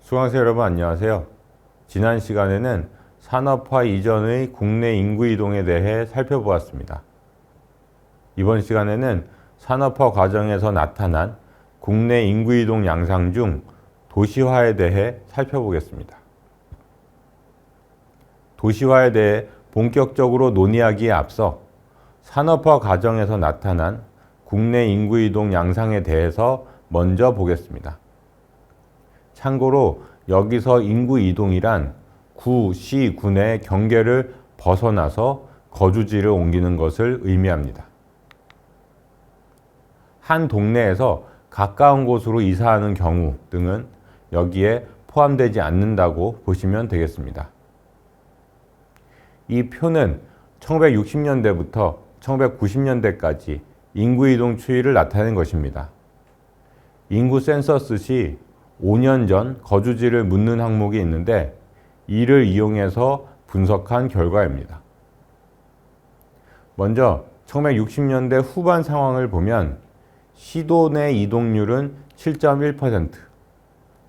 수강생 여러분 안녕하세요. 지난 시간에는 산업화 이전의 국내 인구 이동에 대해 살펴보았습니다. 이번 시간에는 산업화 과정에서 나타난 국내 인구 이동 양상 중 도시화에 대해 살펴보겠습니다. 도시화에 대해 본격적으로 논의하기에 앞서 산업화 과정에서 나타난 국내 인구 이동 양상에 대해서 먼저 보겠습니다. 참고로 여기서 인구 이동이란 구, 시, 군의 경계를 벗어나서 거주지를 옮기는 것을 의미합니다. 한 동네에서 가까운 곳으로 이사하는 경우 등은 여기에 포함되지 않는다고 보시면 되겠습니다. 이 표는 1960년대부터 1990년대까지 인구 이동 추이를 나타낸 것입니다. 인구 센서스 시 5년 전 거주지를 묻는 항목이 있는데 이를 이용해서 분석한 결과입니다. 먼저 1960년대 후반 상황을 보면 시도 내 이동률은 7.1%,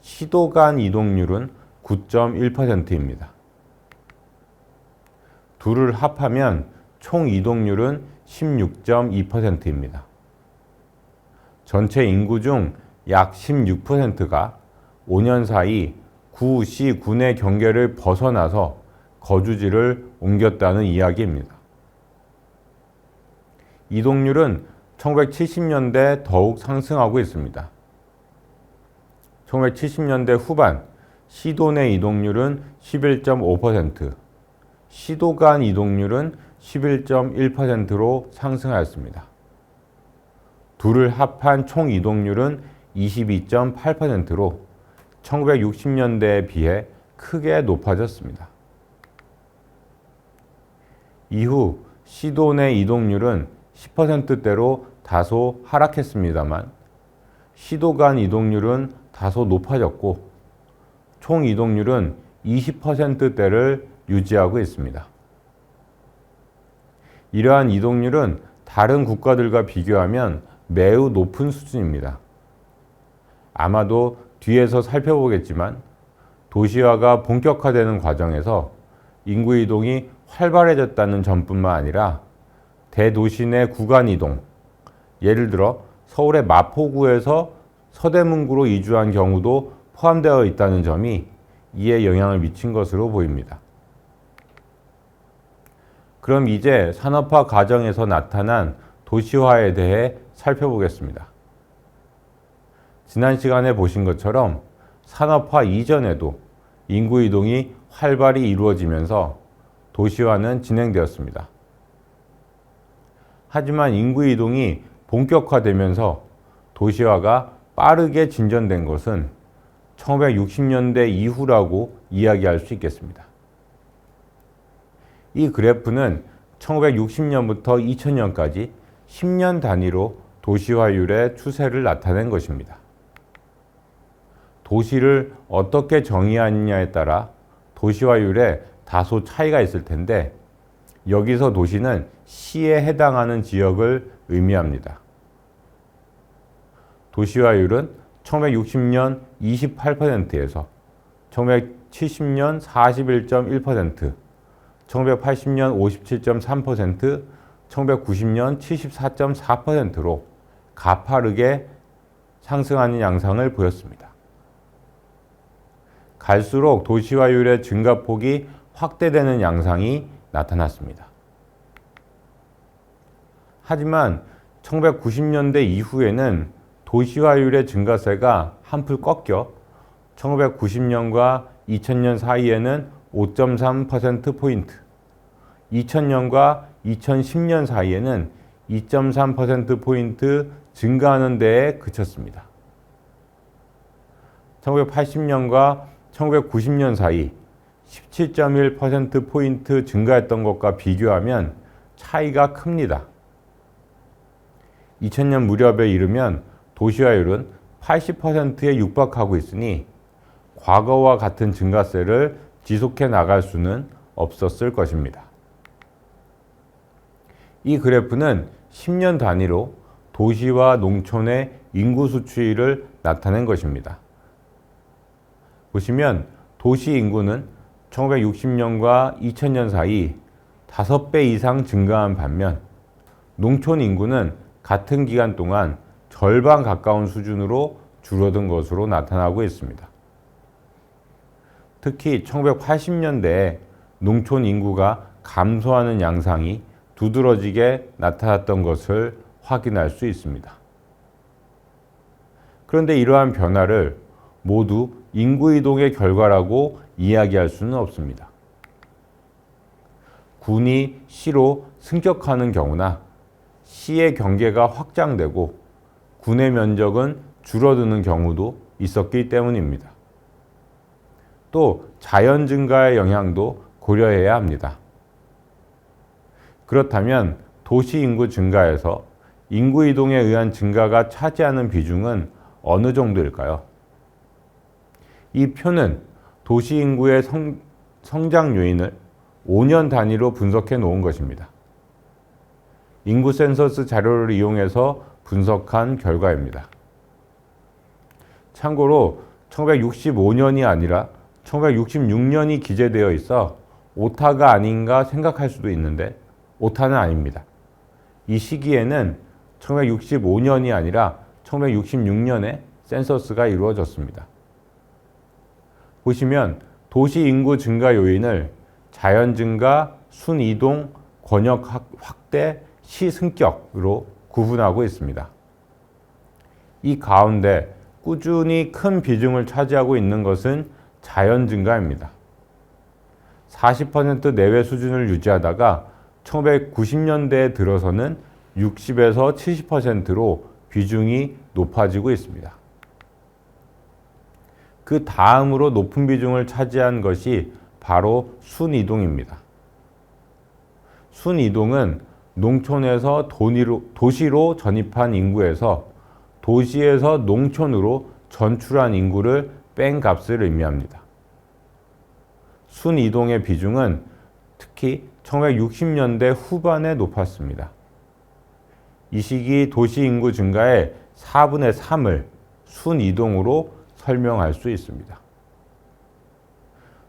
시도 간 이동률은 9.1%입니다. 둘을 합하면 총 이동률은 16.2%입니다. 전체 인구 중 약 16%가 5년 사이 구, 시, 군의 경계를 벗어나서 거주지를 옮겼다는 이야기입니다. 이동률은 1970년대 더욱 상승하고 있습니다. 1970년대 후반 시도 내 이동률은 11.5%, 시도 간 이동률은 11.1%로 상승하였습니다. 둘을 합한 총 이동률은 22.8%로 1960년대에 비해 크게 높아졌습니다. 이후 시도 내 이동률은 10%대로 다소 하락했습니다만 시도 간 이동률은 다소 높아졌고 총 이동률은 20%대를 유지하고 있습니다. 이러한 이동률은 다른 국가들과 비교하면 매우 높은 수준입니다. 아마도 뒤에서 살펴보겠지만 도시화가 본격화되는 과정에서 인구 이동이 활발해졌다는 점뿐만 아니라 대도시 내 구간 이동, 예를 들어 서울의 마포구에서 서대문구로 이주한 경우도 포함되어 있다는 점이 이에 영향을 미친 것으로 보입니다. 그럼 이제 산업화 과정에서 나타난 도시화에 대해 살펴보겠습니다. 지난 시간에 보신 것처럼 산업화 이전에도 인구 이동이 활발히 이루어지면서 도시화는 진행되었습니다. 하지만 인구 이동이 본격화되면서 도시화가 빠르게 진전된 것은 1960년대 이후라고 이야기할 수 있겠습니다. 이 그래프는 1960년부터 2000년까지 10년 단위로 도시화율의 추세를 나타낸 것입니다. 도시를 어떻게 정의하느냐에 따라 도시화율에 다소 차이가 있을 텐데 여기서 도시는 시에 해당하는 지역을 의미합니다. 도시화율은 1960년 28%에서 1970년 41.1%, 1980년 57.3%, 1990년 74.4%로 가파르게 상승하는 양상을 보였습니다. 갈수록 도시화율의 증가폭이 확대되는 양상이 나타났습니다. 하지만 1990년대 이후에는 도시화율의 증가세가 한풀 꺾여 1990년과 2000년 사이에는 5.3%포인트, 2000년과 2010년 사이에는 2.3%포인트 증가하는 데에 그쳤습니다. 1980년과 1990년 사이 17.1%포인트 증가했던 것과 비교하면 차이가 큽니다. 2000년 무렵에 이르면 도시화율은 80%에 육박하고 있으니 과거와 같은 증가세를 지속해 나갈 수는 없었을 것입니다. 이 그래프는 10년 단위로 도시와 농촌의 인구 수치를 나타낸 것입니다. 보시면 도시 인구는 1960년과 2000년 사이 5배 이상 증가한 반면 농촌 인구는 같은 기간 동안 절반 가까운 수준으로 줄어든 것으로 나타나고 있습니다. 특히 1980년대에 농촌 인구가 감소하는 양상이 두드러지게 나타났던 것을 확인할 수 있습니다. 그런데 이러한 변화를 모두 인구 이동의 결과라고 이야기할 수는 없습니다. 군이 시로 승격하는 경우나 시의 경계가 확장되고 군의 면적은 줄어드는 경우도 있었기 때문입니다. 또 자연 증가의 영향도 고려해야 합니다. 그렇다면 도시 인구 증가에서 인구 이동에 의한 증가가 차지하는 비중은 어느 정도일까요? 이 표는 도시 인구의 성장 요인을 5년 단위로 분석해 놓은 것입니다. 인구 센서스 자료를 이용해서 분석한 결과입니다. 참고로 1965년이 아니라 1966년이 기재되어 있어 오타가 아닌가 생각할 수도 있는데 오타는 아닙니다. 이 시기에는 1965년이 아니라 1966년에 센서스가 이루어졌습니다. 보시면 도시 인구 증가 요인을 자연 증가, 순이동, 권역 확대, 시승격으로 구분하고 있습니다. 이 가운데 꾸준히 큰 비중을 차지하고 있는 것은 자연 증가입니다. 40% 내외 수준을 유지하다가 1990년대에 들어서는 60에서 70%로 비중이 높아지고 있습니다. 그 다음으로 높은 비중을 차지한 것이 바로 순이동입니다. 순이동은 농촌에서 도시로 전입한 인구에서 도시에서 농촌으로 전출한 인구를 뺀 값을 의미합니다. 순이동의 비중은 특히 1960년대 후반에 높았습니다. 이 시기 도시 인구 증가의 4분의 3을 순이동으로 설명할 수 있습니다.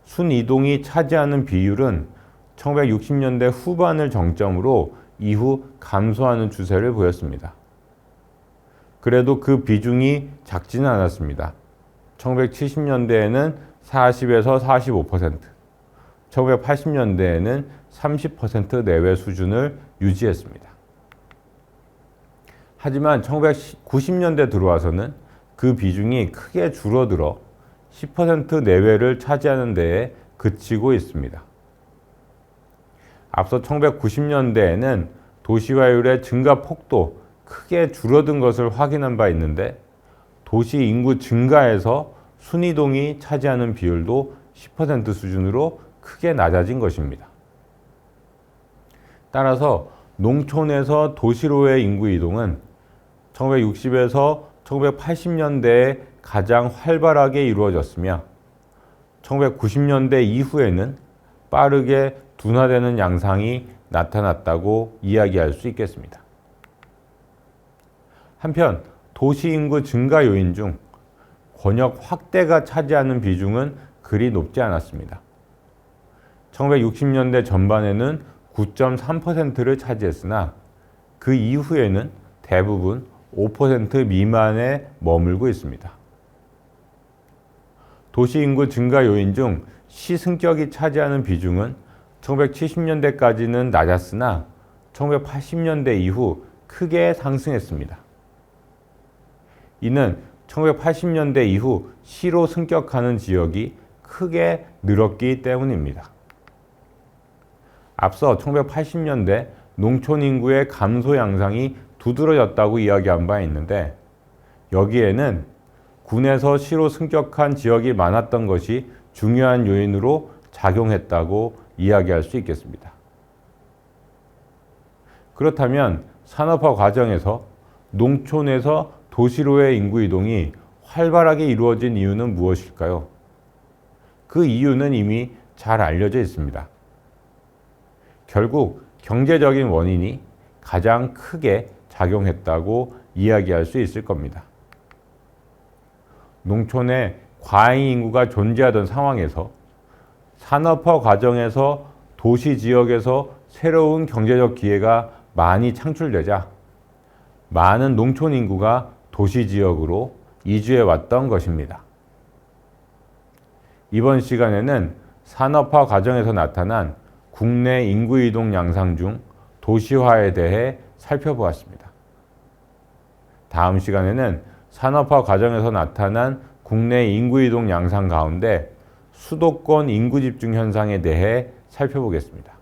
순이동이 차지하는 비율은 1960년대 후반을 정점으로 이후 감소하는 추세를 보였습니다. 그래도 그 비중이 작지는 않았습니다. 1970년대에는 40에서 45%, 1980년대에는 30% 내외 수준을 유지했습니다. 하지만 1990년대 들어와서는 그 비중이 크게 줄어들어 10% 내외를 차지하는 데에 그치고 있습니다. 앞서 1990년대에는 도시화율의 증가 폭도 크게 줄어든 것을 확인한 바 있는데 도시 인구 증가에서 순이동이 차지하는 비율도 10% 수준으로 크게 낮아진 것입니다. 따라서 농촌에서 도시로의 인구 이동은 1960에서 1980년대에 가장 활발하게 이루어졌으며 1990년대 이후에는 빠르게 둔화되는 양상이 나타났다고 이야기할 수 있겠습니다. 한편 도시 인구 증가 요인 중 권역 확대가 차지하는 비중은 그리 높지 않았습니다. 1960년대 전반에는 9.3%를 차지했으나 그 이후에는 대부분 5% 미만에 머물고 있습니다. 도시 인구 증가 요인 중 시승격이 차지하는 비중은 1970년대까지는 낮았으나 1980년대 이후 크게 상승했습니다. 이는 1980년대 이후 시로 승격하는 지역이 크게 늘었기 때문입니다. 앞서 1980년대 농촌 인구의 감소 양상이 두드러졌다고 이야기한 바 있는데 여기에는 군에서 시로 승격한 지역이 많았던 것이 중요한 요인으로 작용했다고 이야기할 수 있겠습니다. 그렇다면 산업화 과정에서 농촌에서 도시로의 인구 이동이 활발하게 이루어진 이유는 무엇일까요? 그 이유는 이미 잘 알려져 있습니다. 결국 경제적인 원인이 가장 크게 작용했다고 이야기할 수 있을 겁니다. 농촌에 과잉 인구가 존재하던 상황에서 산업화 과정에서 도시 지역에서 새로운 경제적 기회가 많이 창출되자 많은 농촌 인구가 도시 지역으로 이주해 왔던 것입니다. 이번 시간에는 산업화 과정에서 나타난 국내 인구 이동 양상 중 도시화에 대해 살펴보았습니다. 다음 시간에는 산업화 과정에서 나타난 국내 인구 이동 양상 가운데 수도권 인구 집중 현상에 대해 살펴보겠습니다.